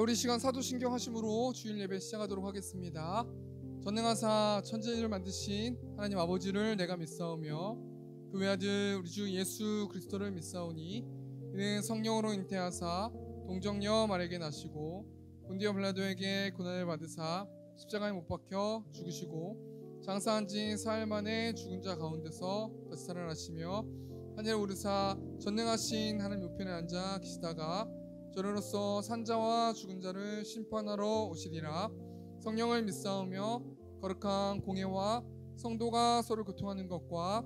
우리 시간 사도신경 하심으로 주일 예배 시작하도록 하겠습니다. 전능하사 천지를 만드신 하나님 아버지를 내가 믿사오며 그 외아들 우리 주 예수 그리스도를 믿사오니 이는 성령으로 잉태하사 동정녀 마리아에게 나시고 본디오 빌라도에게 고난을 받으사 십자가에 못 박혀 죽으시고 장사한 지 사흘 만에 죽은 자 가운데서 다시 살아나시며 하늘에 오르사 전능하신 하나님 우편에 앉아 계시다가 저로서 산자와 죽은 자를 심판하러 오시리라. 성령을 믿사오며 거룩한 공예와 성도가 서로 교통하는 것과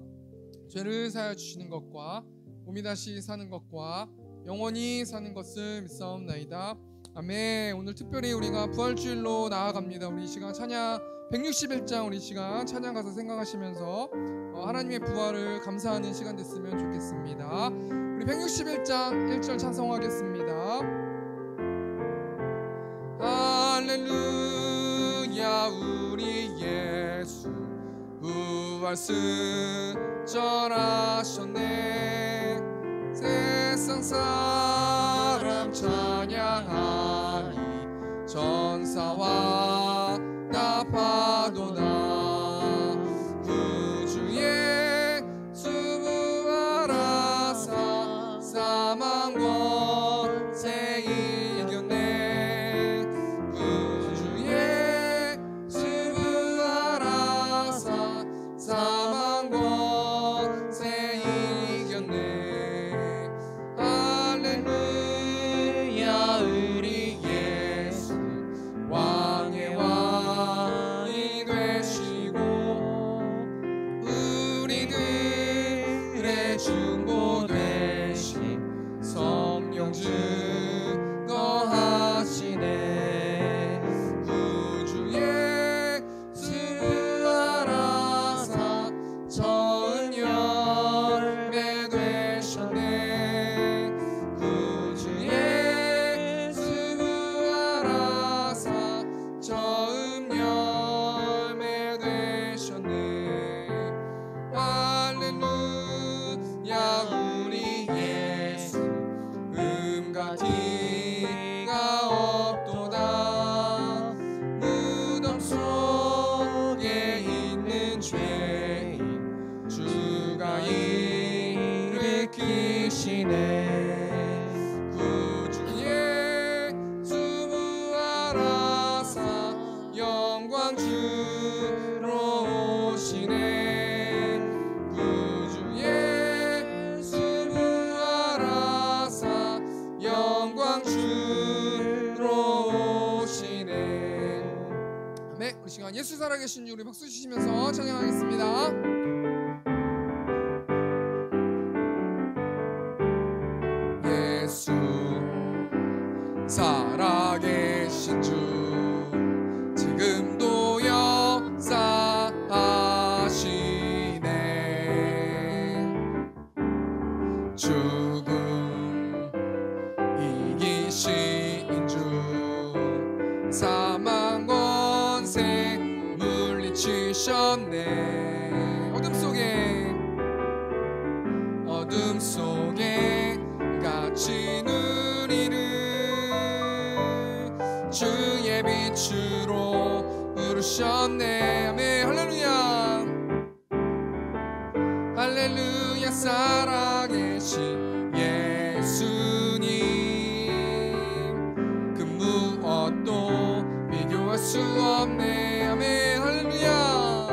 죄를 사하여 주시는 것과 몸이 다시 사는 것과 영원히 사는 것을 믿사옵나이다. 아멘. 오늘 특별히 우리가 부활주일로 나아갑니다. 우리 이 시간 찬양 161장 우리 시간 찬양 가서 생각하시면서 하나님의 부활을 감사하는 시간 됐으면 좋겠습니다. 우리 161장 1절 찬송하겠습니다. 할렐루야 우리 예수 부활승천하셨네. 세상 사람 찬양하니 전사와 다 파도나 구주의 수부하라사 사망 권세 이겼네. 구주의 수부하라사 사망 권세 이겼네. 할렐루야 우리 예수 왕의 왕이 되시고 우리들의 중보 되신 성령 증거하시네. 구주의 수부하라사 처음 열매 되셨네. 구주의 수부하라사 처음 열매 되셨네. 할렐루야 우리 예수 음과 티가 없도다. 무덤 속에 있는 죄인 주가 일으키시네. 구주의 수부하라사 영광 주러 오시네. 구주의 수부하라사 영광 주러 오시네. 네, 그 시간 예수 살아계신 주 우리 박수 주시면서 찬양하겠습니다. 예수 살아계신 주 지금도 역사하시네. 죽음 이기신 주 사망 권세 물리치셨네. 어둠 속에 갇힌 우리를 주의 빛으로 부르셨네. 아멘. 할렐루야 할렐루야 살아계신 예수님 그 무엇도 비교할 수 없네. 아멘. 할렐루야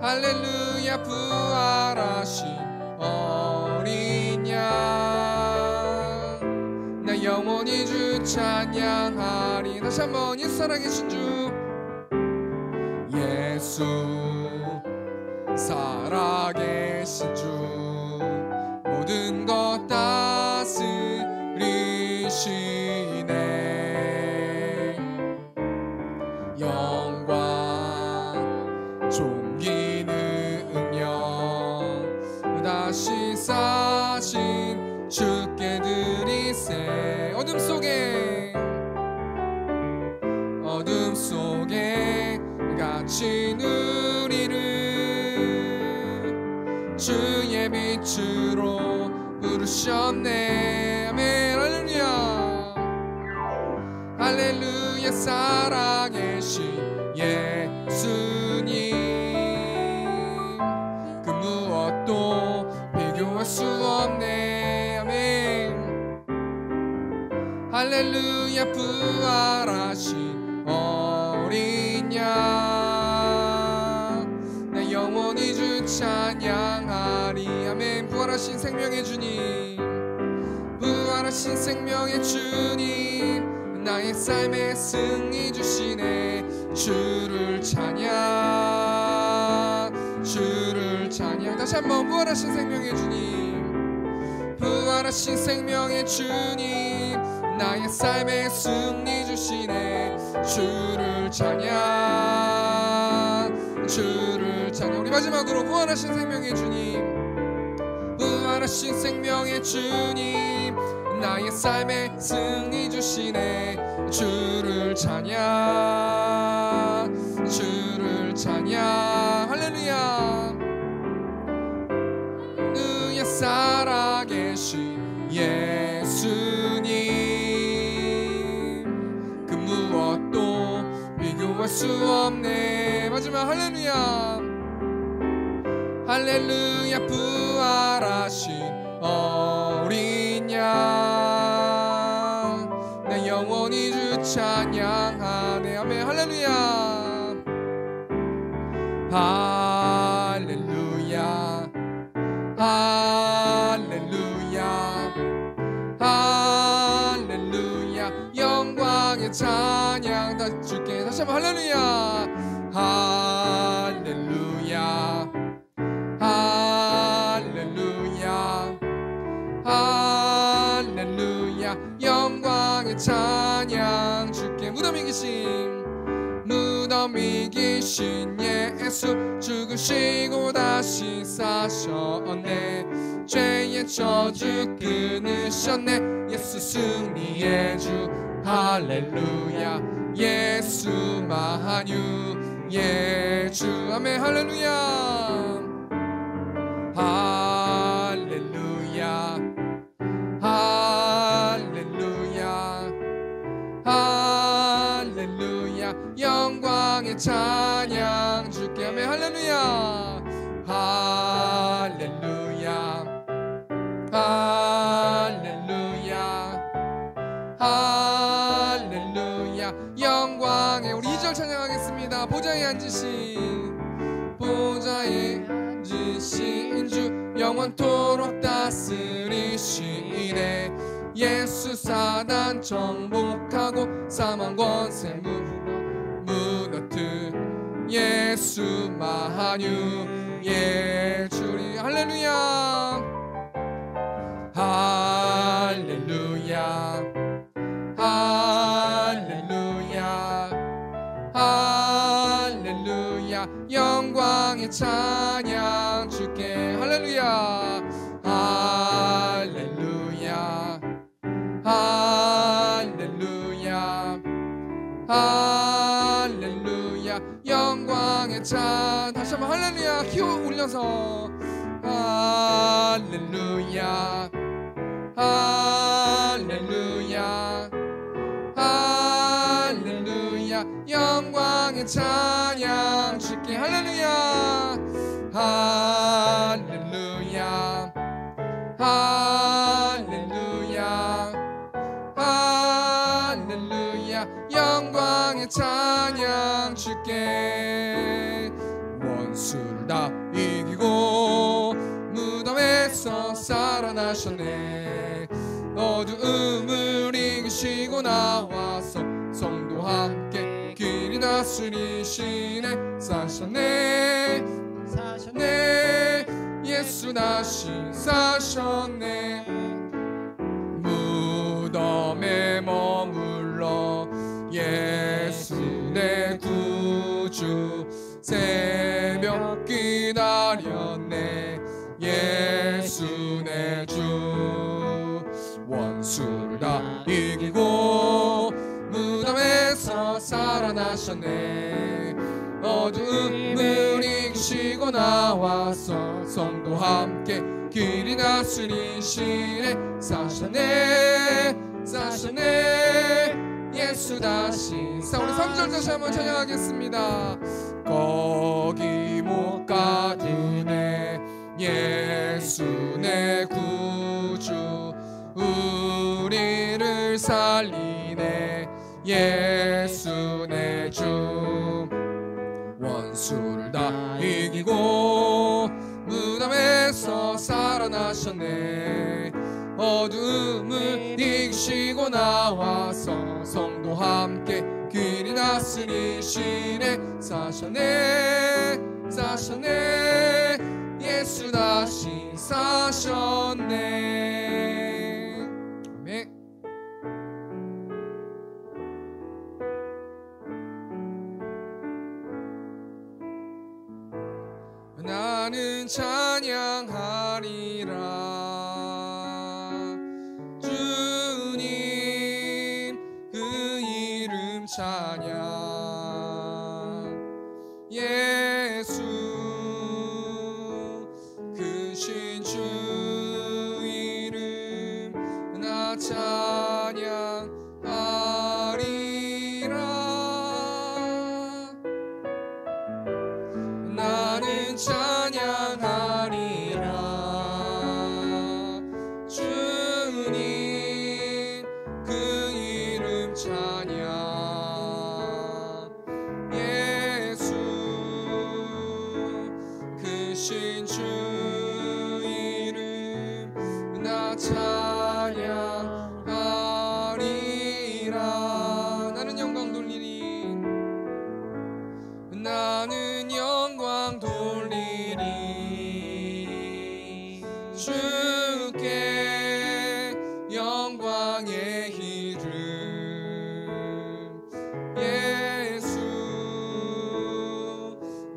할렐루야 부활하신 어린 양 나 영원히 주 찬양하리. 다시 한번 예수 살아계신 주 예수 살아계신 주 모든 것 다스리시네. 영광 존귀 능력 다시 사신 주께 드리세. 어둠 속에 갇힌 우리를 주의 빛으로 부르셨네. 아멘. 할렐루야 할렐루야 살아계신 예수님 그 무엇도 비교할 수 없네. 아멘. 할렐루야 부활하신 어린 양 내 영원히 주 찬양하리. 아멘. 부활하신 생명의 주님, 부활하신 생명의 주님, 나의 삶의 승리 주시네. 주를 찬양, 주를 찬양. 다시 한번 부활하신 생명의 주님, 부활하신 생명의 주님, 나의 삶의 승리 주시네. 주를 찬양, 주를 찬양. 우리 마지막으로 부활하신 생명의 주님, 부활하신 생명의 주님, 나의 삶의 승리 주시네. 주를 찬양, 주를 찬양. 할렐루야. 할렐루야 살아계신 예수님 그 무엇도 비교할 수 없네. 마지막 할렐루야. 할렐루야 부활하신 어린 양 내 영원히 주 찬양하네. 아멘. 할렐루야. 할렐루야 할렐루야 할렐루야. 영광의 찬양 다 주께. 다시 한번 할렐루야. 할렐루야 할렐루야 할렐루야. 영광의 찬양 주께. 무덤 이기신, 무덤 이기신 예수 죽으시고 다시 사셨네. 죄의 저주 끊으셨네. 예수 승리의 주. 할렐루야. 예수 만유의 주. 아멘. 할렐루야. 할렐루야 할렐루야 할렐루야. 영광의 찬양 주께. 아멘. 할렐루야. 할렐루야 할렐루야 할렐루야. 영광의 우리 2절 찬양하겠습니다. 보좌에 앉으신, 보좌에 앉으신 주 영원토록 다스리시네. 예수 사단 정복하고 사망 권세 무너뜨 예수 만유의 주리. 할렐루야 할렐루야 할렐루야 할렐루야. 영광의 찬양 주께. 할렐루야 할렐루야 할렐루야 할렐루야. 영광의 찬. 다시 한번 할렐루야 키 올려서. 할렐루야 할렐루야 할렐루야. 영광의 찬양 주께. 할렐루야 할렐루야 할렐루야 할렐루야. 영광의 찬양 주께. 원수를 다 이기고 무덤에서 살아나셨네. 어두움을 이기시고 나와서 성도와 함께 길이 다스리시네. 사셨네 사셨네. 예수 다시 사셨네. 무덤에 머물러 예수 내 구주 새벽 기다렸네. 예수 내 주. 원수를 다 이기고 무덤에서 살아나셨네. 어두움을 이기시고 나와서 성도와 함께 길이 다스리시네. 사셨네 사셨네. 예수 예수 다시 사. 우리 3절 다시 한번 찬양하겠습니다. 거기 못 가드네 예수 내 구주 우리를 살리네 예수 내 주. 원수를 다 이기고 무덤에서 살아나셨네. 어둠을 이기시고 나와서 성도와 함께 길이 나스리시네. 사셨네 사셨네 예수 다시 사셨네. 아멘. 나는 찬양하리라 주님 그 이름 찬양. 예수 크신 주 이름 나 찬양하리라. 나는 찬양하리라 주님 그 이름 찬양. 예수 크신 주 이름 나 찬양하리라. 나는 영광 돌리리 나는 영광 돌리리 주께 영광의 이름. 예수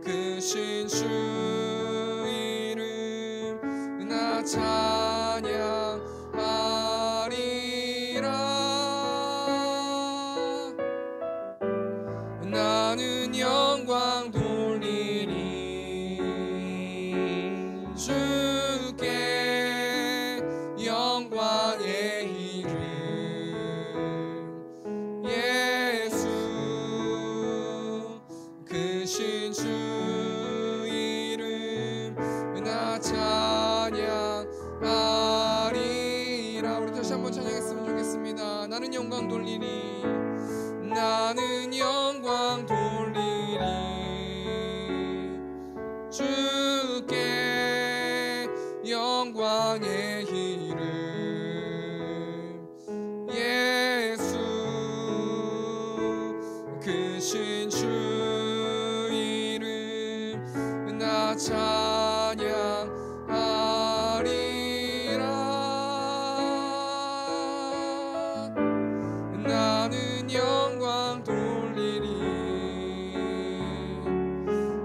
크신 주 이름 나 찬양하리라. 나는 영광 돌리리 주께 영광의 이름. 예수 크신 주 이름 나 찬양하리라. 우리 다시 한번 찬양했으면 좋겠습니다. 나는 영광 돌리리 나는 영광 돌리리 주께 영광의 이름. 예수 크신 주 이름 나 찬양하리라. 나는 영광 돌리리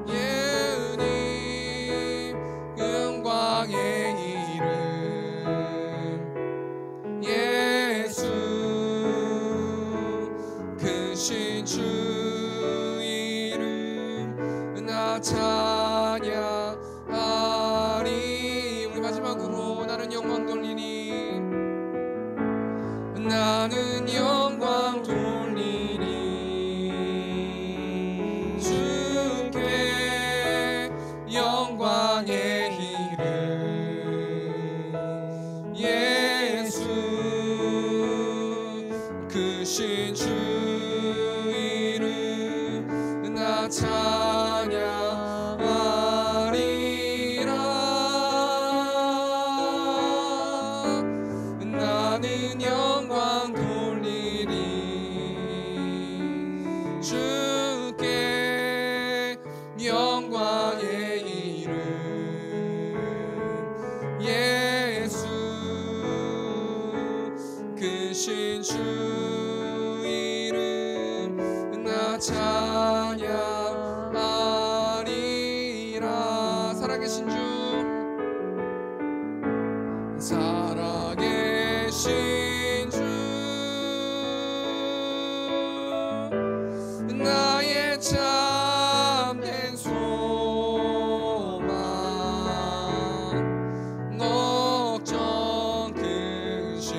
예수님 영광의 이름. 예수 크신 주 이름 나 찬양하리. 우리 마지막으로 나는 영광 돌리니 나는 영광 돌리니 주께 영광의 이름. 예수 크신 주 이름 나 찬양하리라. 나는 영광 돌리리 주께 영광의 이름. 예수 크신 주 이름 나 찬양하리라. 살아계신 주 살아계신 주 나의 참된 소망 걱정 크신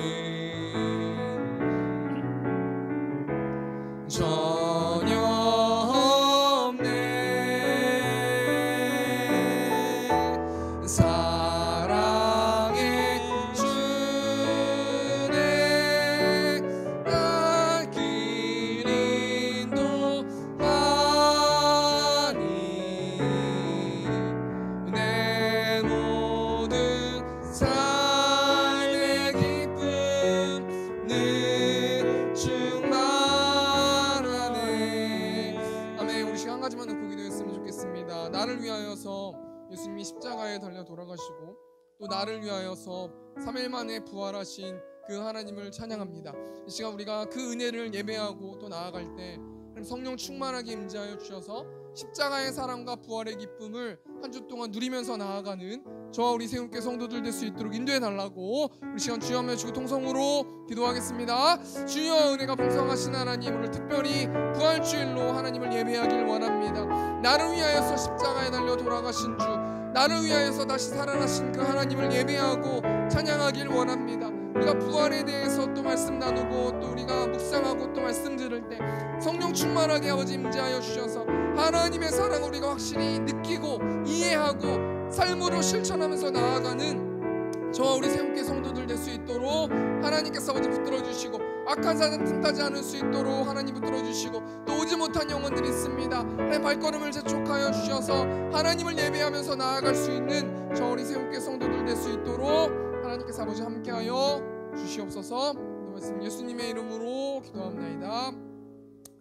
십자가에 달려 돌아가시고 또 나를 위하여서 3일 만에 부활하신 그 하나님을 찬양합니다. 이 시간 우리가 그 은혜를 예배하고 또 나아갈 때 성령 충만하게 임재하여 주셔서 십자가의 사랑과 부활의 기쁨을 한 주 동안 누리면서 나아가는 저와 우리 세움교회 성도들 될 수 있도록 인도해 달라고 우리 시간 주여 하며 주고 통성으로 기도하겠습니다. 주여, 은혜가 풍성하신 하나님, 오늘 특별히 부활주일로 하나님을 예배하길 원합니다. 나를 위하여서 십자가에 달려 돌아가신 주, 나를 위하여서 다시 살아나신 그 하나님을 예배하고 찬양하길 원합니다. 우리가 부활에 대해서 또 말씀 나누고 또 우리가 묵상하고 또 말씀 들을 때 성령 충만하게 아버지 임재하여 주셔서 하나님의 사랑을 우리가 확실히 느끼고 이해하고 삶으로 실천하면서 나아가는 저와 우리 세움교회 성도들 될 수 있도록 하나님께서 아버지 붙들어 주시고, 악한 사단 틈타지 않을 수 있도록 하나님 붙들어 주시고, 또 오지 못한 영혼들이 있습니다. 하나님 발걸음을 재촉하여 주셔서 하나님을 예배하면서 나아갈 수 있는 저와 우리 세움교회 성도들 될 수 있도록 하나님께서 아버지 함께하여 주시옵소서. 말씀 예수님의 이름으로 기도합나이다.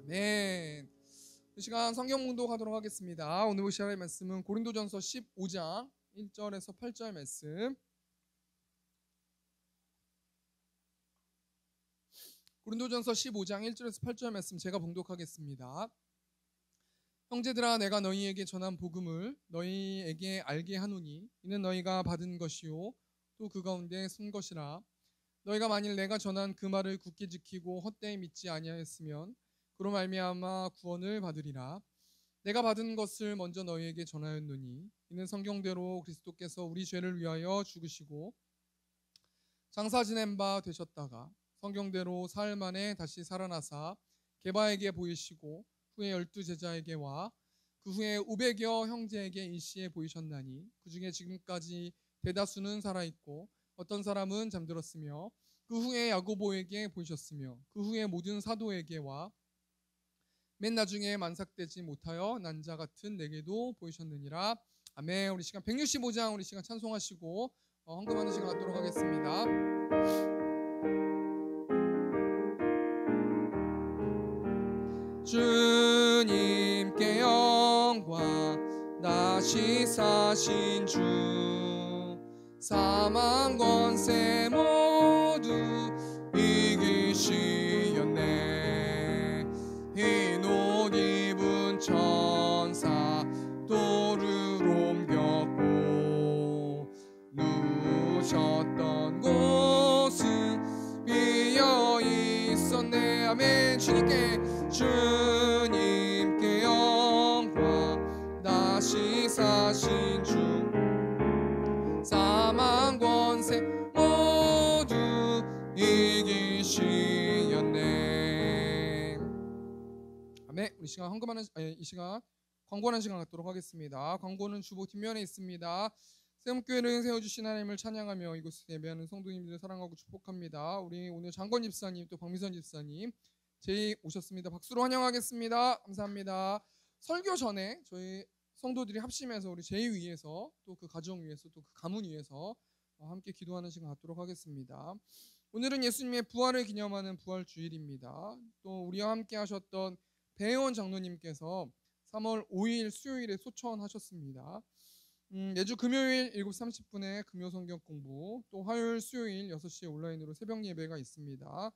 아멘. 이 시간 성경 묵독하도록 하겠습니다. 오늘 보실 말씀은 고린도전서 15장 1절에서 8절 말씀. 고린도전서 15장 1절에서 8절 말씀 제가 봉독하겠습니다. 형제들아, 내가 너희에게 전한 복음을 너희에게 알게 하노니 이는 너희가 받은 것이요 또 그 가운데 쓴 것이라. 너희가 만일 내가 전한 그 말을 굳게 지키고 헛되이 믿지 아니하였으면 그로 말미암아 구원을 받으리라. 내가 받은 것을 먼저 너희에게 전하였노니 이는 성경대로 그리스도께서 우리 죄를 위하여 죽으시고 장사 지낸 바 되셨다가 성경대로 사흘 만에 다시 살아나사 게바에게 보이시고 후에 12 제자에게와 그 후에 500여 형제에게 일시에 보이셨나니 그 중에 지금까지 대다수는 살아있고 어떤 사람은 잠들었으며 그 후에 야고보에게 보이셨으며 그 후에 모든 사도에게와 맨 나중에 만삭되지 못하여 난 자 같은 내게도 보이셨느니라. 아멘. 우리 시간 165장 우리 시간 찬송하시고 헌금하는 시간 갖도록 하겠습니다. 주님께 영광, 다시 사신 주, 사망 권세 모두 이기시었네. 흰 옷 입은 천사 돌을 옮겼고 누우셨던 곳은 비어 있었네. 아멘. 주님께 영광, 다시 사신 주, 사망 권세 모두 이기시었네. 아멘. 우리 시간 이 시간 광고하는 시간 갖도록 하겠습니다. 광고는 주보 뒷면에 있습니다. 세움교회를 세워주신 하나님을 찬양하며 이곳에 예배하는 성도님들을 사랑하고 축복합니다. 우리 오늘 장건 집사님 또 박미선 집사님 제이 오셨습니다. 박수로 환영하겠습니다. 감사합니다. 설교 전에 저희 성도들이 합심해서 우리 제이 위해서 또 그 가정 위해서 또 그 가문 위해서 함께 기도하는 시간 갖도록 하겠습니다. 오늘은 예수님의 부활을 기념하는 부활주일입니다. 또 우리와 함께 하셨던 배혜원 장로님께서 3월 5일 수요일에 소천하셨습니다. 매주 금요일 7시 30분에 금요 성경 공부, 또 화요일 수요일 6시에 온라인으로 새벽 예배가 있습니다.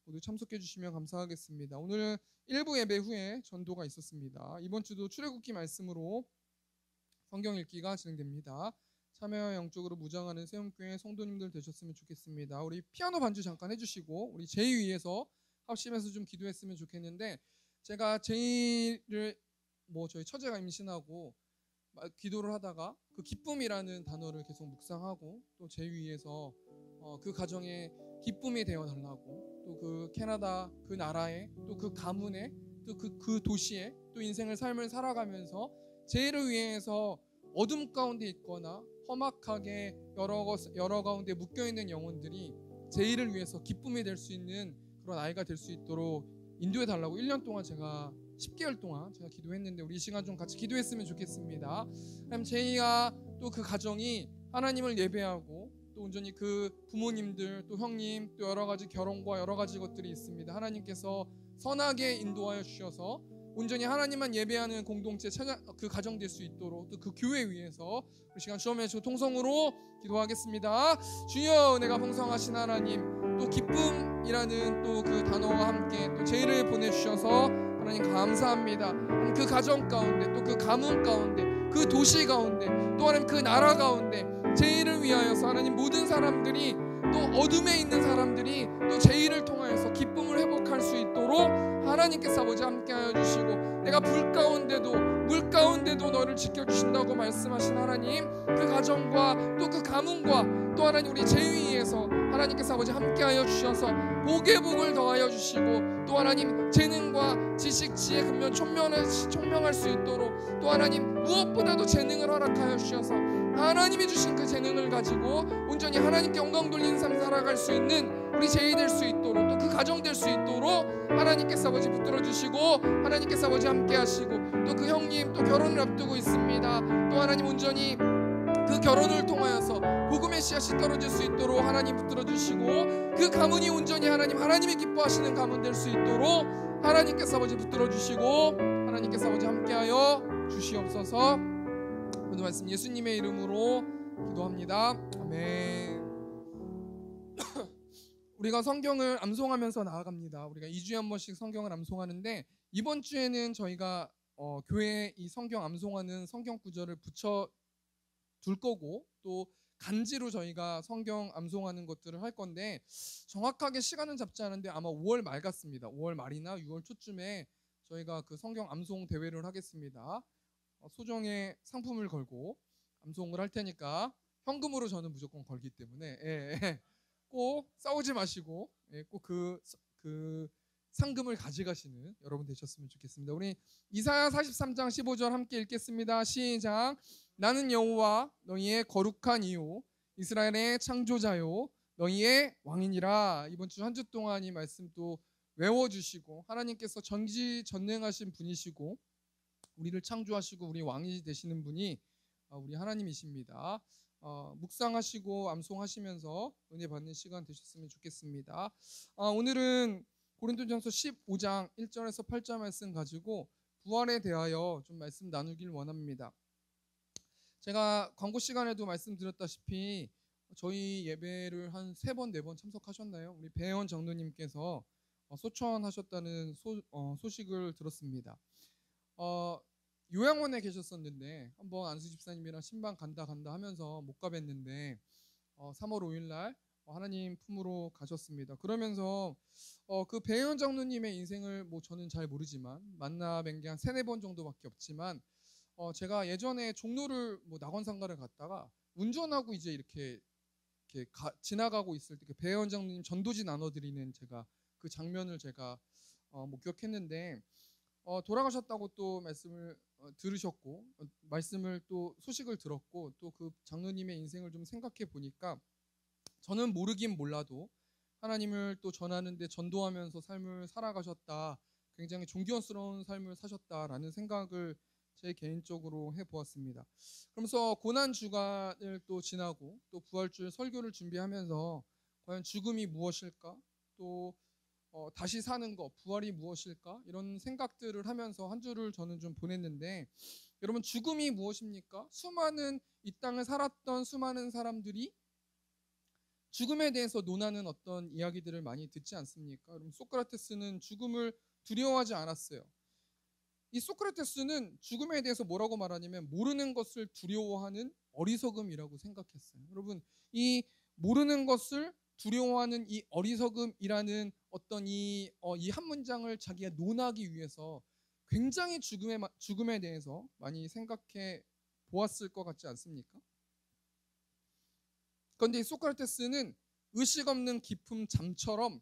모두 참석해 주시면 감사하겠습니다. 오늘 1부 예배 후에 전도가 있었습니다. 이번 주도 출애굽기 말씀으로 성경 읽기가 진행됩니다. 참여와 영적으로 무장하는 세움교회 성도님들 되셨으면 좋겠습니다. 우리 피아노 반주 잠깐 해주시고 우리 제이 위해서 합심해서 좀 기도했으면 좋겠는데, 제가 제이를 저희 처제가 임신하고 기도를 하다가 그 기쁨이라는 단어를 계속 묵상하고 또 제이 위해서 그 가정에 기쁨이 되어 달라고, 또 그 캐나다 그 나라에 또 그 가문에 또 그 도시에 또 인생을 삶을 살아가면서 제이를 위해서 어둠 가운데 있거나 험악하게 여러 가운데 묶여있는 영혼들이 제이를 위해서 기쁨이 될 수 있는 그런 아이가 될 수 있도록 인도해 달라고 1년 동안 제가 10개월 동안 제가 기도했는데, 우리 이 시간 좀 같이 기도했으면 좋겠습니다. 그럼 제이가 또 그 가정이 하나님을 예배하고 또 온전히 그 부모님들 또 형님 또 여러 가지 결혼과 여러 가지 것들이 있습니다. 하나님께서 선하게 인도하여 주셔서 온전히 하나님만 예배하는 공동체 찾아 그 가정 될 수 있도록 또 그 교회 위에서 이 시간 주님의 주 통성으로 기도하겠습니다. 주여 은혜가 풍성하신 하나님, 또 기쁨이라는 또 그 단어와 함께 또 제의를 보내주셔서 하나님 감사합니다. 그 가정 가운데 또 그 가문 가운데 그 도시 가운데 또 하나님 그 나라 가운데 제의를 위하여서 하나님 모든 사람들이 또 어둠에 있는 사람들이 또 제의를 통하여서 기쁨을 회복할 수 있도록 하나님께서 아버지 함께하여 주시고, 내가 불 가운데도 물 가운데도 너를 지켜주신다고 말씀하신 하나님, 그 가정과 또 그 가문과 또 하나님 우리 제위에서 하나님께서 아버지 함께하여 주셔서 복의 복을 더하여 주시고, 또 하나님 재능과 지식 지혜 근면 총명할 수 있도록 또 하나님 무엇보다도 재능을 허락하여 주셔서 하나님이 주신 그 재능을 가지고 온전히 하나님께 영광 돌리는 삶 살아갈 수 있는 우리 제의 될 수 있도록 또 그 가정 될 수 있도록 하나님께서 아버지 붙들어 주시고, 하나님께서 아버지 함께 하시고, 또 그 형님 또 결혼을 앞두고 있습니다. 또 하나님 온전히 그 결혼을 통하여서 복음의 씨앗이 떨어질 수 있도록 하나님 붙들어 주시고, 그 가문이 온전히 하나님이 기뻐하시는 가문 될 수 있도록 하나님께서 아버지 붙들어 주시고, 하나님께서 아버지 함께하여 주시옵소서. 오늘 말씀 예수님의 이름으로 기도합니다. 아멘. 우리가 성경을 암송하면서 나아갑니다. 우리가 2주에 한 번씩 성경을 암송하는데, 이번 주에는 저희가 교회에 이 성경 암송하는 성경 구절을 붙여 둘 거고, 또 간지로 저희가 성경 암송하는 것들을 할 건데, 정확하게 시간은 잡지 않은데 아마 5월 말 같습니다. 5월 말이나 6월 초쯤에 저희가 그 성경 암송 대회를 하겠습니다. 소정의 상품을 걸고 암송을 할 테니까 현금으로 저는 무조건 걸기 때문에 꼭 싸우지 마시고 꼭 그 상금을 가져가시는 여러분 되셨으면 좋겠습니다. 우리 이사야 43장 15절 함께 읽겠습니다. 시작. 나는 여호와 너희의 거룩한 이요 이스라엘의 창조자요 너희의 왕이니라. 이번 주 한 주 동안 이 말씀 또 외워주시고, 하나님께서 전지전능하신 분이시고 우리를 창조하시고 우리 왕이 되시는 분이 우리 하나님이십니다. 묵상하시고 암송하시면서 은혜 받는 시간 되셨으면 좋겠습니다. 오늘은 고린도전서 15장 1절에서 8절 말씀 가지고 부활에 대하여 좀 말씀 나누길 원합니다. 제가 광고 시간에도 말씀드렸다시피 저희 예배를 한 3번 4번 참석하셨나요? 우리 배혜원 장로님께서 소천하셨다는 소식을 들었습니다. 요양원에 계셨었는데 한번 안수 집사님이랑 신방 간다 하면서 못 가뵀는데 3월 5일 날 하나님 품으로 가셨습니다. 그러면서 그 배혜원 장로님의 인생을 뭐 저는 잘 모르지만 만나 뵌 게 한 3-4번 정도밖에 없지만, 제가 예전에 종로를 뭐 낙원상가를 갔다가 운전하고 이제 이렇게 지나가고 있을 때 그 배혜원 장로님 전도지 나눠드리는 제가 그 장면을 제가 목격했는데, 돌아가셨다고 또 말씀을 들으셨고, 말씀을 또 소식을 들었고, 또 그 장로님의 인생을 좀 생각해 보니까 저는 모르긴 몰라도 하나님을 또 전하는데 전도하면서 삶을 살아가셨다, 굉장히 존경스러운 삶을 사셨다라는 생각을 제 개인적으로 해보았습니다. 그러면서 고난 주간을 또 지나고 또 부활주일 설교를 준비하면서 과연 죽음이 무엇일까, 또 다시 사는 것, 부활이 무엇일까, 이런 생각들을 하면서 한 주를 저는 좀 보냈는데, 여러분 죽음이 무엇입니까? 수많은 이 땅을 살았던 수많은 사람들이 죽음에 대해서 논하는 어떤 이야기들을 많이 듣지 않습니까? 여러분 소크라테스는 죽음을 두려워하지 않았어요. 이 소크라테스는 죽음에 대해서 뭐라고 말하냐면 모르는 것을 두려워하는 어리석음이라고 생각했어요. 여러분 이 모르는 것을 두려워하는 이 어리석음이라는 어떤 이 한 문장을 자기가 논하기 위해서 굉장히 죽음에 대해서 많이 생각해 보았을 것 같지 않습니까? 그런데 이 소크라테스는 의식 없는 깊은 잠처럼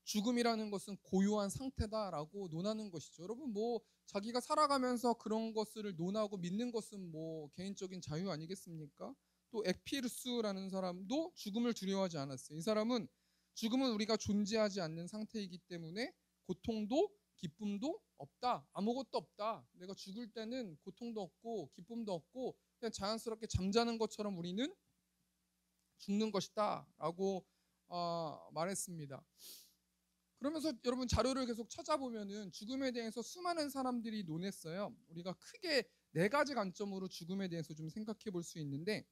죽음이라는 것은 고요한 상태다라고 논하는 것이죠. 여러분 뭐 자기가 살아가면서 그런 것을 논하고 믿는 것은 뭐 개인적인 자유 아니겠습니까? 또 에피루스라는 사람도 죽음을 두려워하지 않았어요. 이 사람은 죽음은 우리가 존재하지 않는 상태이기 때문에 고통도 기쁨도 없다, 아무것도 없다. 내가 죽을 때는 고통도 없고 기쁨도 없고 그냥 자연스럽게 잠자는 것처럼 우리는 죽는 것이다 라고 말했습니다. 그러면서 여러분 자료를 계속 찾아보면은 죽음에 대해서 수많은 사람들이 논했어요. 우리가 크게 네 가지 관점으로 죽음에 대해서 좀 생각해 볼 수 있는데,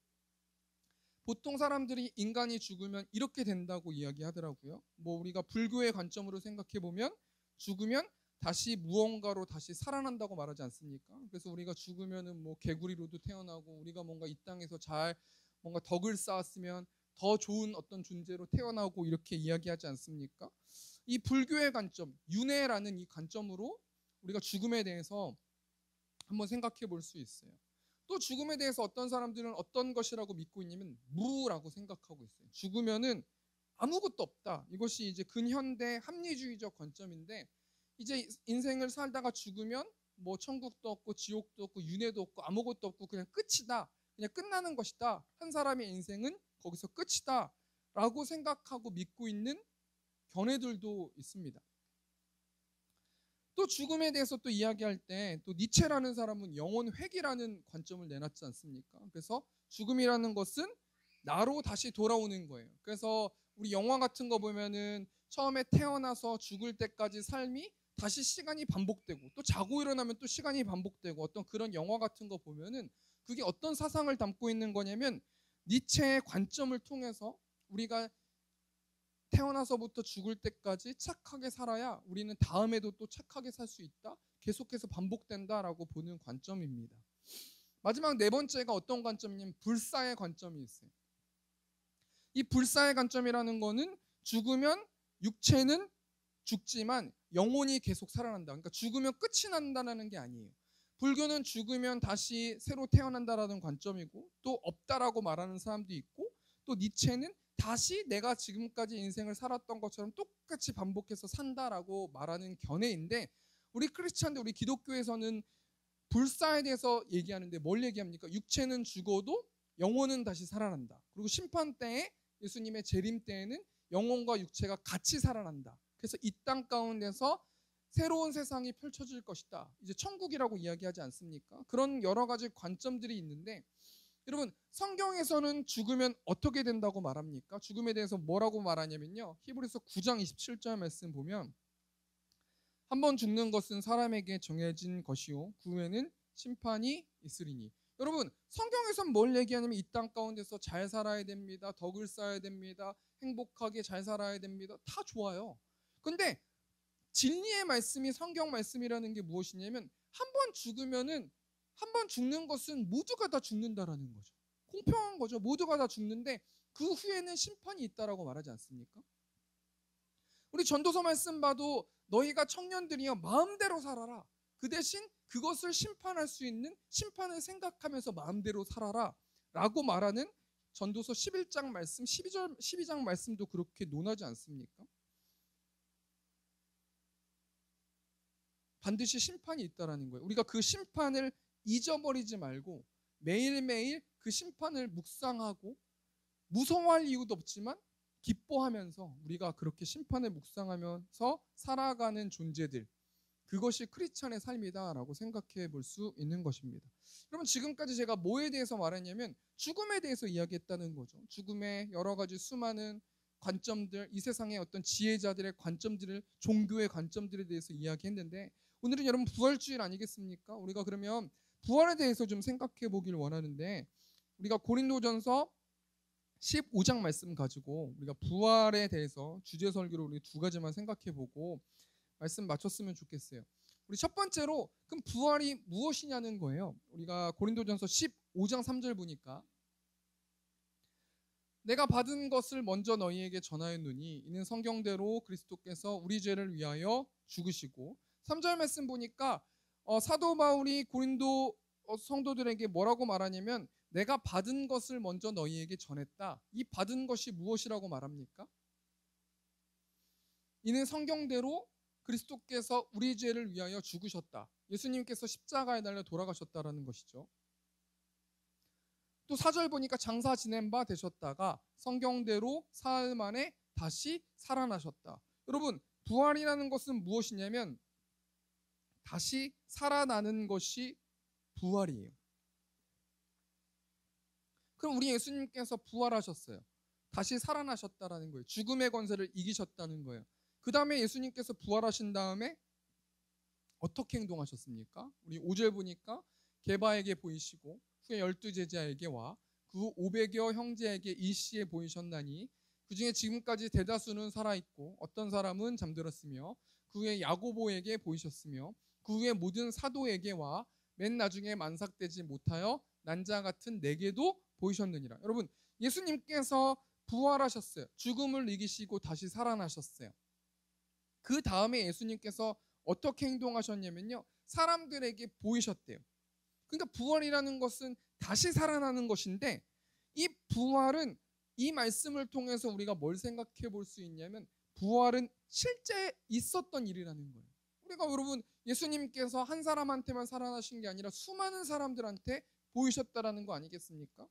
보통 사람들이 인간이 죽으면 이렇게 된다고 이야기하더라고요. 뭐 우리가 불교의 관점으로 생각해 보면 죽으면 다시 무언가로 다시 살아난다고 말하지 않습니까? 그래서 우리가 죽으면은 뭐 개구리로도 태어나고, 우리가 뭔가 이 땅에서 잘 뭔가 덕을 쌓았으면 더 좋은 어떤 존재로 태어나고, 이렇게 이야기하지 않습니까? 이 불교의 관점, 윤회라는 이 관점으로 우리가 죽음에 대해서 한번 생각해 볼 수 있어요. 또 죽음에 대해서 어떤 사람들은 어떤 것이라고 믿고 있냐면 무라고 생각하고 있어요. 죽으면은 아무것도 없다. 이것이 이제 근현대 합리주의적 관점인데, 이제 인생을 살다가 죽으면 뭐 천국도 없고 지옥도 없고 윤회도 없고 아무것도 없고 그냥 끝이다. 그냥 끝나는 것이다. 한 사람의 인생은 거기서 끝이다. 라고 생각하고 믿고 있는 견해들도 있습니다. 또 죽음에 대해서 또 이야기할 때 또 니체라는 사람은 영혼 회귀라는 관점을 내놨지 않습니까? 그래서 죽음이라는 것은 나로 다시 돌아오는 거예요. 그래서 우리 영화 같은 거 보면은 처음에 태어나서 죽을 때까지 삶이 다시 시간이 반복되고, 또 자고 일어나면 또 시간이 반복되고, 어떤 그런 영화 같은 거 보면은 그게 어떤 사상을 담고 있는 거냐면, 니체의 관점을 통해서 우리가 태어나서부터 죽을 때까지 착하게 살아야 우리는 다음에도 또 착하게 살 수 있다. 계속해서 반복된다라고 보는 관점입니다. 마지막 네 번째가 어떤 관점이냐면 불사의 관점이 있어요. 이 불사의 관점이라는 거는 죽으면 육체는 죽지만 영혼이 계속 살아난다. 그러니까 죽으면 끝이 난다는 게 아니에요. 불교는 죽으면 다시 새로 태어난다라는 관점이고, 또 없다라고 말하는 사람도 있고, 또 니체는 다시 내가 지금까지 인생을 살았던 것처럼 똑같이 반복해서 산다라고 말하는 견해인데, 우리 크리스찬들, 우리 기독교에서는 불사에 대해서 얘기하는데 뭘 얘기합니까? 육체는 죽어도 영혼은 다시 살아난다. 그리고 심판 때에, 예수님의 재림 때에는 영혼과 육체가 같이 살아난다. 그래서 이 땅 가운데서 새로운 세상이 펼쳐질 것이다. 이제 천국이라고 이야기하지 않습니까? 그런 여러 가지 관점들이 있는데, 여러분 성경에서는 죽으면 어떻게 된다고 말합니까? 죽음에 대해서 뭐라고 말하냐면요, 히브리서 9장 27절 말씀 보면, 한번 죽는 것은 사람에게 정해진 것이요 그 후에는 심판이 있으리니. 여러분 성경에서는 뭘 얘기하냐면 이 땅 가운데서 잘 살아야 됩니다. 덕을 쌓아야 됩니다. 행복하게 잘 살아야 됩니다. 다 좋아요. 근데 진리의 말씀이, 성경 말씀이라는 게 무엇이냐면, 한 번 죽으면은, 한 번 죽는 것은 모두가 다 죽는다라는 거죠. 공평한 거죠. 모두가 다 죽는데 그 후에는 심판이 있다라고 말하지 않습니까? 우리 전도서 말씀 봐도 너희가 청년들이여 마음대로 살아라. 그 대신 그것을 심판할 수 있는 심판을 생각하면서 마음대로 살아라 라고 말하는 전도서 11장 말씀, 12장 말씀도 그렇게 논하지 않습니까? 반드시 심판이 있다라는 거예요. 우리가 그 심판을 잊어버리지 말고 매일매일 그 심판을 묵상하고, 무서워할 이유도 없지만 기뻐하면서 우리가 그렇게 심판을 묵상하면서 살아가는 존재들, 그것이 크리스찬의 삶이다라고 생각해 볼 수 있는 것입니다. 여러분 지금까지 제가 뭐에 대해서 말했냐면 죽음에 대해서 이야기했다는 거죠. 죽음의 여러 가지 수많은 관점들, 이 세상의 어떤 지혜자들의 관점들을, 종교의 관점들에 대해서 이야기했는데, 오늘은 여러분 부활주일 아니겠습니까? 우리가 그러면 부활에 대해서 좀 생각해 보길 원하는데, 우리가 고린도전서 15장 말씀 가지고 우리가 부활에 대해서 주제 설교로 우리 두 가지만 생각해 보고 말씀 마쳤으면 좋겠어요. 우리 첫 번째로 그럼 부활이 무엇이냐는 거예요. 우리가 고린도전서 15장 3절 보니까, 내가 받은 것을 먼저 너희에게 전하였노니 이는 성경대로 그리스도께서 우리 죄를 위하여 죽으시고, 3절 말씀 보니까 사도 바울이 고린도 성도들에게 뭐라고 말하냐면, 내가 받은 것을 먼저 너희에게 전했다. 이 받은 것이 무엇이라고 말합니까? 이는 성경대로 그리스도께서 우리 죄를 위하여 죽으셨다. 예수님께서 십자가에 달려 돌아가셨다라는 것이죠. 또 4절 보니까 장사 지낸 바 되셨다가 성경대로 사흘 만에 다시 살아나셨다. 여러분 부활이라는 것은 무엇이냐면 다시 살아나는 것이 부활이에요. 그럼 우리 예수님께서 부활하셨어요. 다시 살아나셨다라는 거예요. 죽음의 권세를 이기셨다는 거예요. 그 다음에 예수님께서 부활하신 다음에 어떻게 행동하셨습니까? 우리 5절 보니까 게바에게 보이시고 후에 12제자에게와 그 500여 형제에게 일시에 보이셨나니 그 중에 지금까지 대다수는 살아있고 어떤 사람은 잠들었으며 그 후에 야고보에게 보이셨으며 그 후에 모든 사도에게와 맨 나중에 만삭되지 못하여 난자 같은 내게도 보이셨느니라. 여러분, 예수님께서 부활하셨어요. 죽음을 이기시고 다시 살아나셨어요. 그 다음에 예수님께서 어떻게 행동하셨냐면요, 사람들에게 보이셨대요. 그러니까 부활이라는 것은 다시 살아나는 것인데, 이 부활은 이 말씀을 통해서 우리가 뭘 생각해 볼 수 있냐면 부활은 실제 있었던 일이라는 거예요. 우리가 여러분, 예수님께서 한 사람한테만 살아나신 게 아니라 수많은 사람들한테 보이셨다라는 거 아니겠습니까?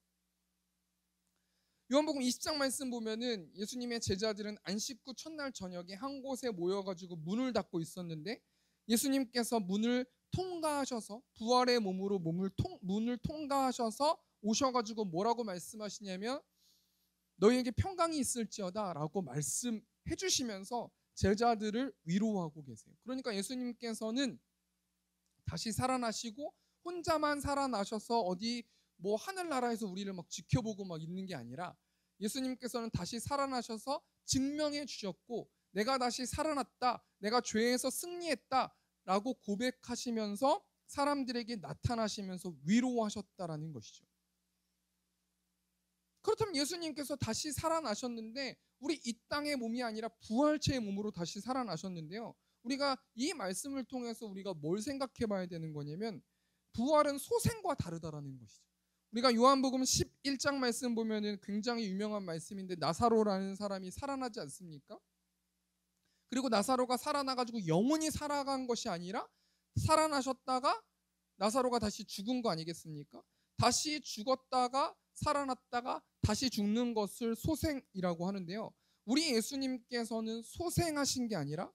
요한복음 20장 말씀 보면은 예수님의 제자들은 안식 후 첫날 저녁에 한 곳에 모여가지고 문을 닫고 있었는데 예수님께서 문을 통과하셔서 부활의 몸으로 문을 통과하셔서 오셔가지고 뭐라고 말씀하시냐면 너희에게 평강이 있을지어다 라고 말씀해 주시면서 제자들을 위로하고 계세요. 그러니까 예수님께서는 다시 살아나시고 혼자만 살아나셔서 어디 뭐 하늘나라에서 우리를 막 지켜보고 막 있는 게 아니라 예수님께서는 다시 살아나셔서 증명해 주셨고 내가 다시 살아났다, 내가 죄에서 승리했다 라고 고백하시면서 사람들에게 나타나시면서 위로하셨다라는 것이죠. 그렇다면 예수님께서 다시 살아나셨는데 우리 이 땅의 몸이 아니라 부활체의 몸으로 다시 살아나셨는데요. 우리가 이 말씀을 통해서 우리가 뭘 생각해 봐야 되는 거냐면 부활은 소생과 다르다라는 것이죠. 우리가 요한복음 11장 말씀 보면은 굉장히 유명한 말씀인데 나사로라는 사람이 살아나지 않습니까? 그리고 나사로가 살아나가지고 영원히 살아간 것이 아니라 살아나셨다가 나사로가 다시 죽은 거 아니겠습니까? 다시 죽었다가 살아났다가 다시 죽는 것을 소생이라고 하는데요. 우리 예수님께서는 소생하신 게 아니라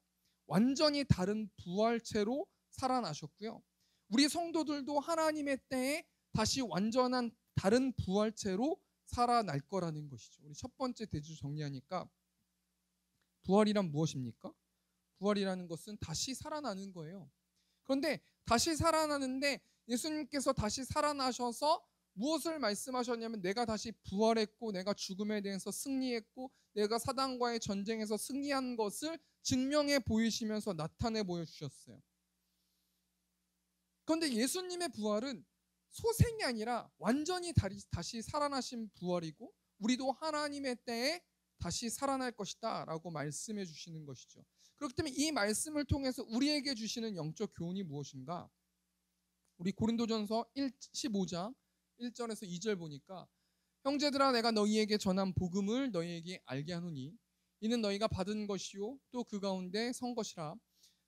완전히 다른 부활체로 살아나셨고요. 우리 성도들도 하나님의 때에 다시 완전한 다른 부활체로 살아날 거라는 것이죠. 우리 첫 번째 대주 정리하니까 부활이란 무엇입니까? 부활이라는 것은 다시 살아나는 거예요. 그런데 다시 살아나는데 예수님께서 다시 살아나셔서 무엇을 말씀하셨냐면 내가 다시 부활했고 내가 죽음에 대해서 승리했고 내가 사단과의 전쟁에서 승리한 것을 증명해 보이시면서 나타내 보여주셨어요. 그런데 예수님의 부활은 소생이 아니라 완전히 다시 살아나신 부활이고 우리도 하나님의 때에 다시 살아날 것이다 라고 말씀해 주시는 것이죠. 그렇기 때문에 이 말씀을 통해서 우리에게 주시는 영적 교훈이 무엇인가? 우리 고린도전서 15장 1절에서 2절 보니까 형제들아 내가 너희에게 전한 복음을 너희에게 알게 하노니 이는 너희가 받은 것이요 또 그 가운데 선 것이라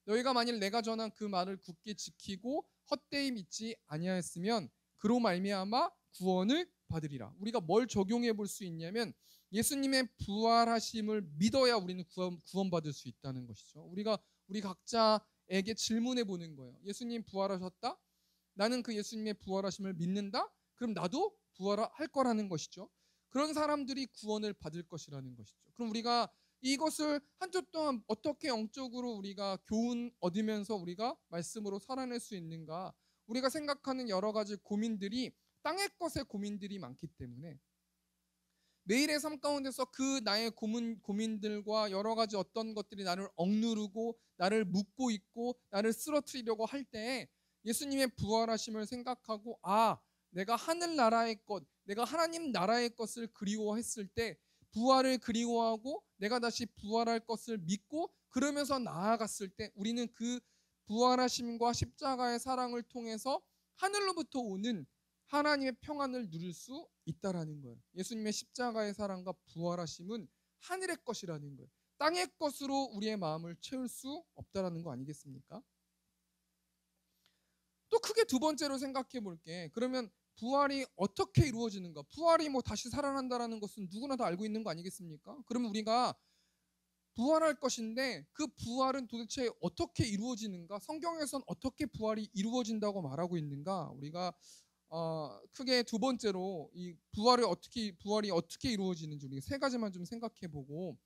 너희가 만일 내가 전한 그 말을 굳게 지키고 헛되이 믿지 아니하였으면 그로 말미암아 구원을 받으리라. 우리가 뭘 적용해 볼 수 있냐면 예수님의 부활하심을 믿어야 우리는 구원받을 수 있다는 것이죠. 우리 각자에게 질문해 보는 거예요. 예수님 부활하셨다? 나는 그 예수님의 부활하심을 믿는다? 그럼 나도 부활할 거라는 것이죠. 그런 사람들이 구원을 받을 것이라는 것이죠. 그럼 우리가 이것을 한 주 동안 어떻게 영적으로 우리가 교훈 얻으면서 우리가 말씀으로 살아낼 수 있는가? 우리가 생각하는 여러 가지 고민들이 땅의 것의 고민들이 많기 때문에 매일의 삶 가운데서 그 나의 고민들과 여러 가지 어떤 것들이 나를 억누르고 나를 묶고 있고 나를 쓰러뜨리려고 할 때 예수님의 부활하심을 생각하고 내가 하늘나라의 것, 내가 하나님 나라의 것을 그리워했을 때 부활을 그리워하고 내가 다시 부활할 것을 믿고 그러면서 나아갔을 때 우리는 그 부활하심과 십자가의 사랑을 통해서 하늘로부터 오는 하나님의 평안을 누릴 수 있다라는 거예요. 예수님의 십자가의 사랑과 부활하심은 하늘의 것이라는 거예요. 땅의 것으로 우리의 마음을 채울 수 없다라는 거 아니겠습니까? 또 크게 두 번째로 생각해 볼게. 그러면 부활이 어떻게 이루어지는가? 부활이 뭐 다시 살아난다라는 것은 누구나 다 알고 있는 거 아니겠습니까? 그러면 우리가 부활할 것인데 그 부활은 도대체 어떻게 이루어지는가? 성경에선 어떻게 부활이 이루어진다고 말하고 있는가? 우리가 크게 두 번째로 이 부활이 어떻게 이루어지는지 우리 세 가지만 좀 생각해 보고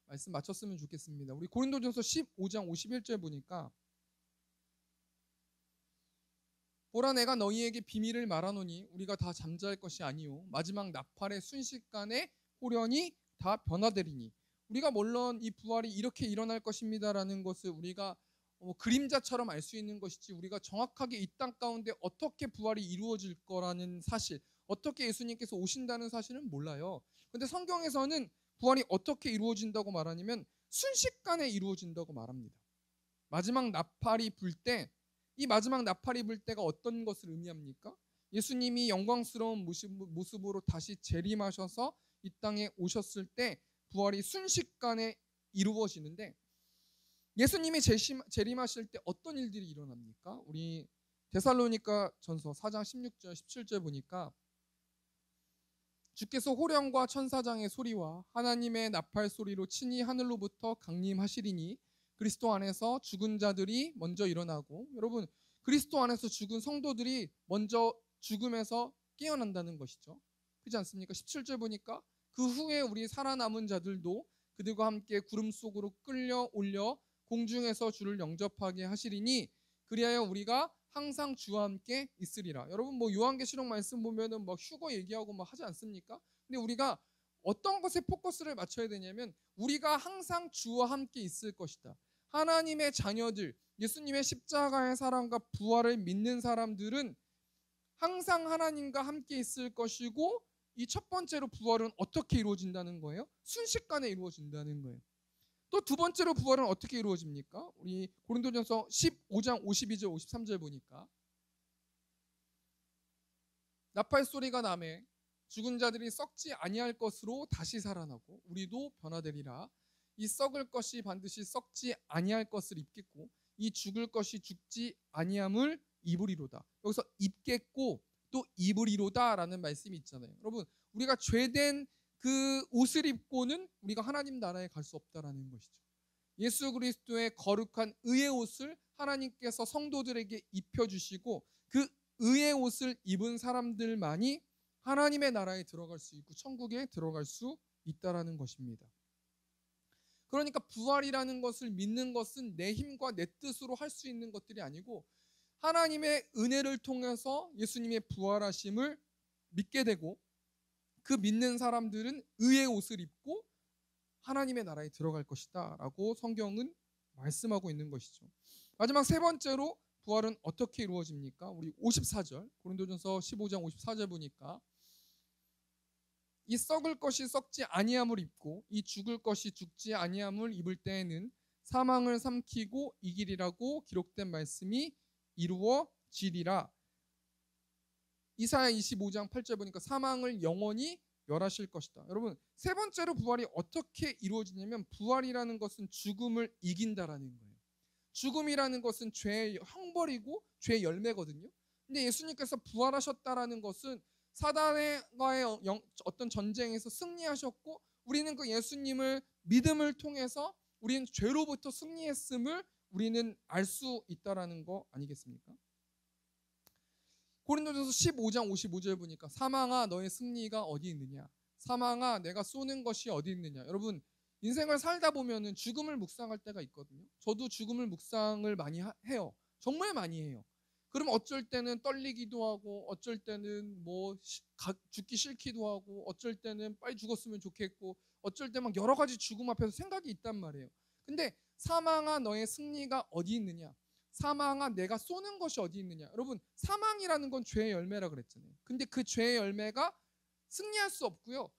말씀 마쳤으면 좋겠습니다. 우리 고린도전서 15장 51절 보니까 보라 내가 너희에게 비밀을 말하노니 우리가 다 잠잘 것이 아니요 마지막 나팔의 순식간에 호련히 다 변화되리니. 우리가 물론 이 부활이 이렇게 일어날 것입니다라는 것을 우리가 그림자처럼 알 수 있는 것이지 우리가 정확하게 이 땅 가운데 어떻게 부활이 이루어질 거라는 사실, 어떻게 예수님께서 오신다는 사실은 몰라요. 근데 성경에서는 부활이 어떻게 이루어진다고 말하냐면 순식간에 이루어진다고 말합니다. 마지막 나팔이 불 때, 이 마지막 나팔이 불 때가 어떤 것을 의미합니까? 예수님이 영광스러운 모습으로 다시 재림하셔서 이 땅에 오셨을 때 부활이 순식간에 이루어지는데, 예수님이 재림하실 때 어떤 일들이 일어납니까? 우리 데살로니가 전서 4장 16절 17절 보니까 주께서 호령과 천사장의 소리와 하나님의 나팔 소리로 친히 하늘로부터 강림하시리니 그리스도 안에서 죽은 자들이 먼저 일어나고, 여러분 그리스도 안에서 죽은 성도들이 먼저 죽음에서 깨어난다는 것이죠. 그렇지 않습니까? 17절 보니까 그 후에 우리 살아남은 자들도 그들과 함께 구름 속으로 끌려 올려 공중에서 주를 영접하게 하시리니 그리하여 우리가 항상 주와 함께 있으리라. 여러분 요한계시록 말씀 보면은 휴거 얘기하고 하지 않습니까? 근데 우리가 어떤 것에 포커스를 맞춰야 되냐면 우리가 항상 주와 함께 있을 것이다. 하나님의 자녀들, 예수님의 십자가의 사랑과 부활을 믿는 사람들은 항상 하나님과 함께 있을 것이고, 이 첫 번째로 부활은 어떻게 이루어진다는 거예요? 순식간에 이루어진다는 거예요. 또 두 번째로 부활은 어떻게 이루어집니까? 우리 고린도전서 15장 52절 53절 보니까 나팔 소리가 나매 죽은 자들이 썩지 아니할 것으로 다시 살아나고 우리도 변화되리라. 이 썩을 것이 반드시 썩지 아니할 것을 입겠고 이 죽을 것이 죽지 아니함을 입으리로다. 여기서 입겠고 또 입으리로다라는 말씀이 있잖아요. 여러분 우리가 죄된 그 옷을 입고는 우리가 하나님 나라에 갈 수 없다라는 것이죠. 예수 그리스도의 거룩한 의의 옷을 하나님께서 성도들에게 입혀주시고 그 의의 옷을 입은 사람들만이 하나님의 나라에 들어갈 수 있고 천국에 들어갈 수 있다라는 것입니다. 그러니까 부활이라는 것을 믿는 것은 내 힘과 내 뜻으로 할 수 있는 것들이 아니고 하나님의 은혜를 통해서 예수님의 부활하심을 믿게 되고 그 믿는 사람들은 의의 옷을 입고 하나님의 나라에 들어갈 것이다 라고 성경은 말씀하고 있는 것이죠. 마지막 세 번째로 부활은 어떻게 이루어집니까? 우리 54절 고린도전서 15장 54절 보니까 이 썩을 것이 썩지 아니함을 입고 이 죽을 것이 죽지 아니함을 입을 때에는 사망을 삼키고 이기리라고 기록된 말씀이 이루어지리라. 이사야 25장 8절 보니까 사망을 영원히 멸하실 것이다. 여러분 세 번째로 부활이 어떻게 이루어지냐면 부활이라는 것은 죽음을 이긴다라는 거예요. 죽음이라는 것은 죄의 형벌이고 죄의 열매거든요. 근데 예수님께서 부활하셨다라는 것은 사단과의 어떤 전쟁에서 승리하셨고 우리는 그 예수님을 믿음을 통해서 우리는 죄로부터 승리했음을 우리는 알 수 있다라는 거 아니겠습니까? 고린도전서 15장 55절 보니까 사망아 너의 승리가 어디 있느냐, 사망아 내가 쏘는 것이 어디 있느냐. 여러분 인생을 살다 보면은 죽음을 묵상할 때가 있거든요. 저도 죽음을 묵상을 많이 해요. 정말 많이 해요. 그럼 어쩔 때는 떨리기도 하고 어쩔 때는 죽기 싫기도 하고 어쩔 때는 빨리 죽었으면 좋겠고 어쩔 때 막 여러 가지 죽음 앞에서 생각이 있단 말이에요. 근데 사망아 너의 승리가 어디 있느냐, 사망아 내가 쏘는 것이 어디 있느냐. 여러분 사망이라는 건 죄의 열매라 그랬잖아요. 근데 그 죄의 열매가 승리할 수 없고요.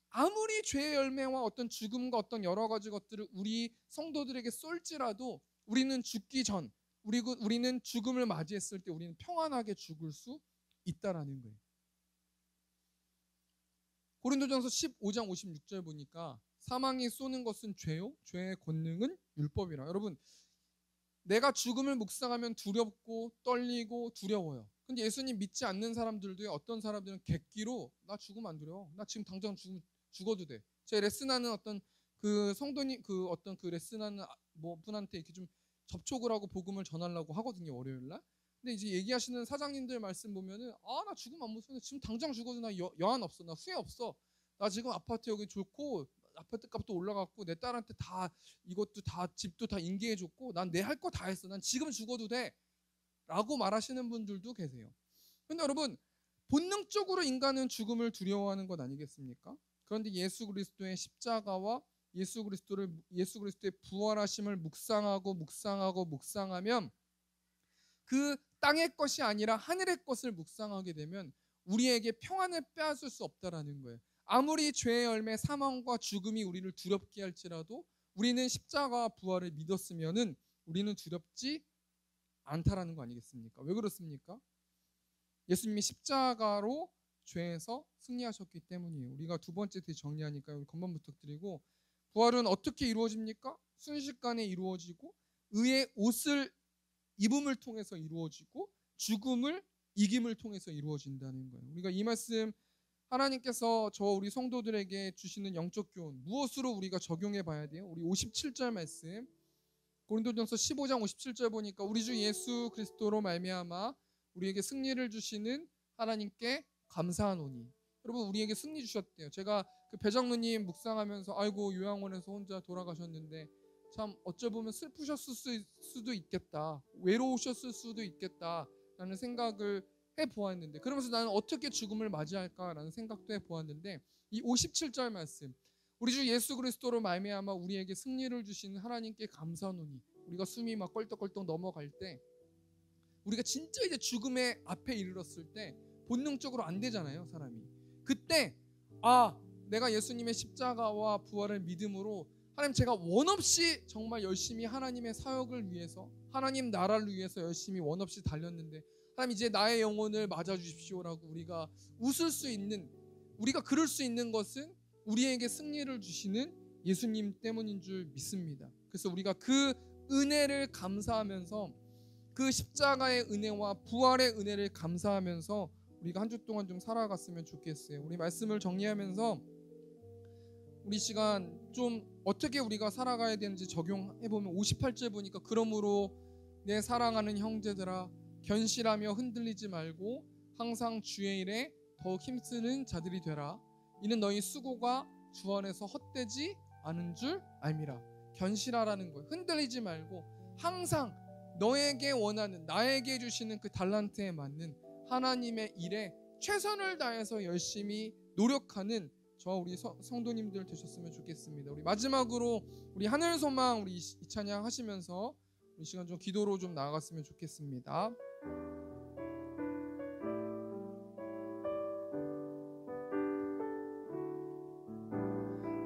아무리 죄의 열매와 어떤 죽음과 어떤 여러 가지 것들을 우리 성도들에게 쏠지라도 우리는 죽기 전, 우리는 죽음을 맞이했을 때 우리는 평안하게 죽을 수 있다라는 거예요. 고린도전서 15장 56절 보니까 사망이 쏘는 것은 죄요 죄의 권능은 율법이라. 여러분 내가 죽음을 묵상하면 두렵고 떨리고 두려워요. 근데 예수님 믿지 않는 사람들도요, 어떤 사람들은 객기로 나 죽으면 안 두려워, 나 지금 당장 죽어도 돼. 제 레슨하는 어떤 그 성도님 그 어떤 그 레슨하는 분한테 이렇게 좀 접촉을 하고 복음을 전하려고 하거든요, 월요일날. 근데 이제 얘기하시는 사장님들 말씀 보면은 나 죽으면 안 무서워, 지금 당장 죽어도 나 여한 없어, 나 후회 없어, 나 지금 아파트 여기 좋고 아파트 값도 올라갔고 내 딸한테 다 이것도 다 집도 다 인계해줬고 난 내 할 거 다 했어. 난 지금 죽어도 돼. 라고 말하시는 분들도 계세요. 근데 여러분, 본능적으로 인간은 죽음을 두려워하는 것 아니겠습니까? 그런데 예수 그리스도의 십자가와 예수 그리스도의 부활하심을 묵상하면 그 땅의 것이 아니라 하늘의 것을 묵상하게 되면 우리에게 평안을 빼앗을 수 없다라는 거예요. 아무리 죄의 열매 사망과 죽음이 우리를 두렵게 할지라도 우리는 십자가와 부활을 믿었으면은 우리는 두렵지 않다라는 거 아니겠습니까? 왜 그렇습니까? 예수님이 십자가로 죄에서 승리하셨기 때문이에요. 우리가 두 번째 정리하니까 우리 건반 부탁드리고, 부활은 어떻게 이루어집니까? 순식간에 이루어지고 의의 옷을 입음을 통해서 이루어지고 죽음을 이김을 통해서 이루어진다는 거예요. 우리가 이 말씀, 하나님께서 우리 성도들에게 주시는 영적 교훈, 무엇으로 우리가 적용해 봐야 돼요? 우리 57절 말씀, 고린도전서 15장 57절 보니까 우리 주 예수 그리스도로 말미암아 우리에게 승리를 주시는 하나님께 감사하노니. 여러분, 우리에게 승리 주셨대요. 제가 그 배정누님 묵상하면서 아이고 요양원에서 혼자 돌아가셨는데 참 어찌 보면 슬프셨을 수도 있겠다, 외로우셨을 수도 있겠다라는 생각을 해보았는데, 그러면서 나는 어떻게 죽음을 맞이할까라는 생각도 해보았는데, 이 57절 말씀, 우리 주 예수 그리스도로 말미암아 우리에게 승리를 주시는 하나님께 감사하노니. 우리가 숨이 막 껄떡껄떡 넘어갈 때, 우리가 진짜 이제 죽음의 앞에 이르렀을 때 본능적으로 안 되잖아요, 사람이. 그때 내가 예수님의 십자가와 부활을 믿음으로 하나님, 제가 원없이 정말 열심히 하나님의 사역을 위해서, 하나님 나라를 위해서 열심히 원없이 달렸는데 하나님 이제 나의 영혼을 맞아주십시오라고 우리가 웃을 수 있는, 우리가 그럴 수 있는 것은 우리에게 승리를 주시는 예수님 때문인 줄 믿습니다. 그래서 우리가 그 은혜를 감사하면서, 그 십자가의 은혜와 부활의 은혜를 감사하면서 우리가 한 주 동안 좀 살아갔으면 좋겠어요. 우리 말씀을 정리하면서 우리 시간 좀 어떻게 우리가 살아가야 되는지 적용해보면 58절 보니까, 그러므로 내 사랑하는 형제들아 견실하며 흔들리지 말고 항상 주의 일에 더욱 힘쓰는 자들이 되라. 이는 너희 수고가 주 안에서 헛되지 않은 줄 알미라. 견실하라는 거예요. 흔들리지 말고 항상 너에게 원하는, 나에게 주시는 그 달란트에 맞는 하나님의 일에 최선을 다해서 열심히 노력하는 저와 우리 성도님들 되셨으면 좋겠습니다. 우리 마지막으로 우리 하늘 소망 우리 이 찬양 하시면서 우리 시간 좀 기도로 좀 나아갔으면 좋겠습니다.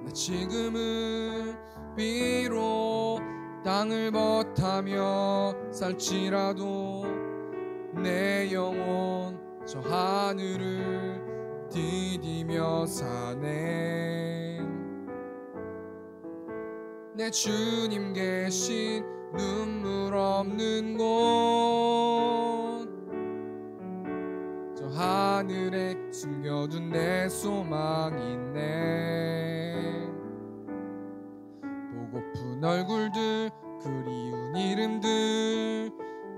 나 지금은 비록 땅을 벗하며 살지라도 내 영혼 저 하늘을 디디며 사네. 내 주님 계신 눈물 없는 곳, 저 하늘에 숨겨둔 내 소망이 있네. 보고픈 얼굴들, 그리운 이름들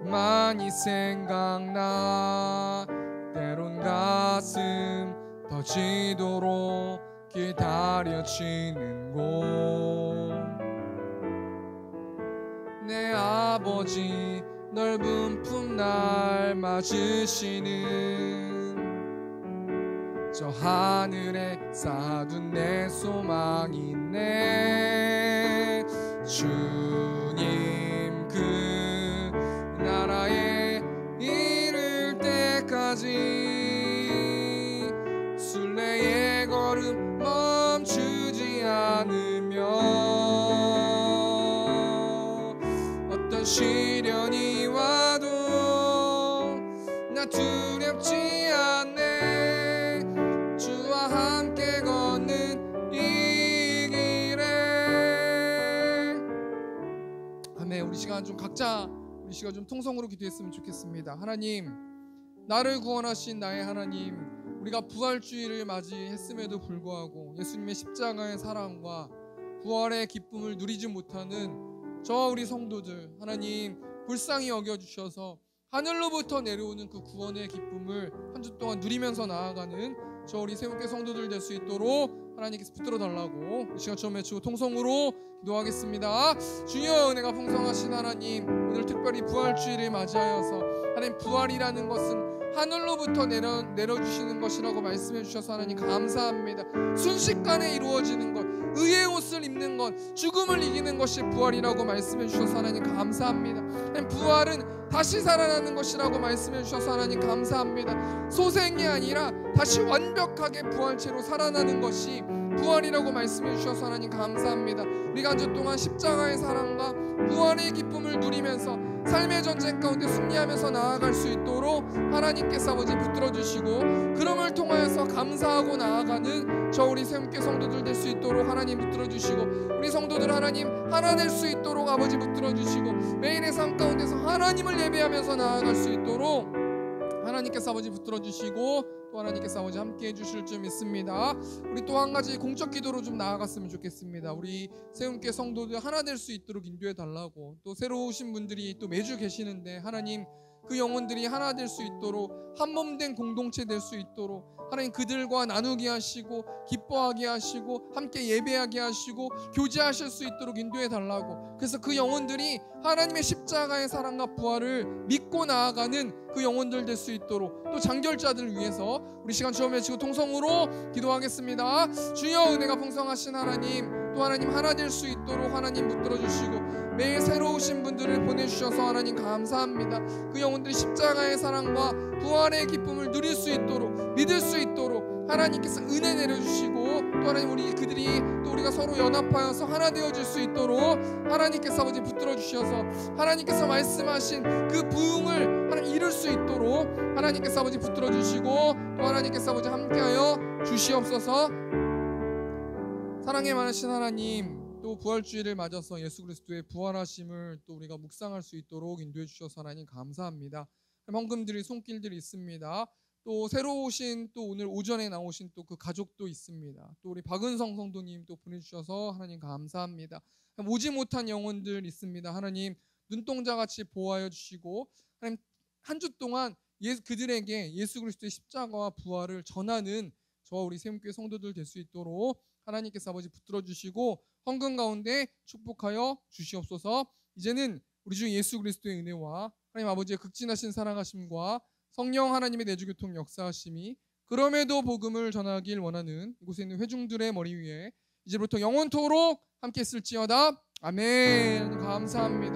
많이 생각나. 때론 가슴 터지도록 기다려지는 곳, 내 아버지 넓은 품 날 맞으시는 저 하늘에 쌓아둔 내 소망이 있네. 주님 그 나라에 이를 때까지 순례의 걸음 멈추지 않으며, 어떤 시련이 와도 나 두렵지 않네. 주와 함께 걷는 이 길에. 아멘. 우리 시간 좀 우리 시간 좀 통성으로 기도했으면 좋겠습니다. 하나님, 나를 구원하신 나의 하나님, 우리가 부활주의를 맞이했음에도 불구하고 예수님의 십자가의 사랑과 부활의 기쁨을 누리지 못하는 저와 우리 성도들, 하나님 불쌍히 여겨주셔서 하늘로부터 내려오는 그 구원의 기쁨을 한 주 동안 누리면서 나아가는 저 우리 세움교회 성도들 될 수 있도록 하나님께서 붙들어 달라고 이 시간처럼 외치고 통성으로 기도하겠습니다. 주여 은혜가 풍성하신 하나님, 오늘 특별히 부활주일을 맞이하여서 하나님, 부활이라는 것은 하늘로부터 내려주시는 것이라고 말씀해 주셔서 하나님 감사합니다. 순식간에 이루어지는 것, 의의 옷을 입는 것, 죽음을 이기는 것이 부활이라고 말씀해 주셔서 하나님 감사합니다. 하나님, 부활은 다시 살아나는 것이라고 말씀해 주셔서 하나님 감사합니다. 소생이 아니라 다시 완벽하게 부활체로 살아나는 것이 부활이라고 말씀해 주셔서 하나님 감사합니다. 우리가 한 주 동안 십자가의 사랑과 부활의 기쁨을 누리면서 삶의 전쟁 가운데 승리하면서 나아갈 수 있도록 하나님께서 아버지 붙들어 주시고, 그럼을 통하여서 감사하고 나아가는 저 우리 세움교회 성도들 될 수 있도록 하나님 붙들어 주시고, 우리 성도들 하나님 하나 될 수 있도록 아버지 붙들어 주시고, 매일의 삶 가운데서 하나님을 예배하면서 나아갈 수 있도록 하나님께서 아버지 붙들어 주시고, 또 하나님께서 아버지 함께해 주실 줄 믿습니다. 우리 또 한 가지 공적 기도로 좀 나아갔으면 좋겠습니다. 우리 세움교회 성도들 하나 될 수 있도록 인도해 달라고, 또 새로 오신 분들이 또 매주 계시는데 하나님, 그 영혼들이 하나 될 수 있도록, 한 몸 된 공동체 될 수 있도록 하나님 그들과 나누게 하시고 기뻐하게 하시고 함께 예배하게 하시고 교제하실 수 있도록 인도해 달라고. 그래서 그 영혼들이 하나님의 십자가의 사랑과 부활을 믿고 나아가는 그 영혼들 될 수 있도록, 또 장결자들을 위해서 우리 시간 주여 외치고 통성으로 기도하겠습니다. 주여 은혜가 풍성하신 하나님, 또 하나님 하나 될 수 있도록 하나님 붙들어 주시고, 매일 새로 오신 분들을 보내주셔서 하나님 감사합니다. 그 영혼들이 십자가의 사랑과 부활의 기쁨을 누릴 수 있도록, 믿을 수 있도록 하나님께서 은혜 내려주시고, 또 하나님 그들이 또 우리가 서로 연합하여서 하나 되어질 수 있도록 하나님께서 아버지 붙들어 주셔서 하나님께서 말씀하신 그 부흥을 하나님 이룰 수 있도록 하나님께서 아버지 붙들어 주시고, 또 하나님께서 아버지 함께하여 주시옵소서. 사랑에 많으신 하나님, 또 부활주일을 맞아서 예수 그리스도의 부활하심을 또 우리가 묵상할 수 있도록 인도해 주셔서 하나님 감사합니다. 헌금들이 손길들이 있습니다. 또 새로 오신, 또 오늘 오전에 나오신 또 그 가족도 있습니다. 또 우리 박은성 성도님 또 보내주셔서 하나님 감사합니다. 오지 못한 영혼들 있습니다. 하나님 눈동자같이 보호하여 주시고, 하나님 한 주 동안 그들에게 예수 그리스도의 십자가와 부활을 전하는 저와 우리 세움교회 성도들 될 수 있도록 하나님께서 아버지 붙들어 주시고 헌금 가운데 축복하여 주시옵소서. 이제는 우리 주 예수 그리스도의 은혜와 하나님 아버지의 극진하신 사랑하심과 성령 하나님의 내주교통 역사하심이, 그럼에도 복음을 전하길 원하는 이곳에 있는 회중들의 머리 위에 이제부터 영원토록 함께 있을지어다. 아멘. 감사합니다.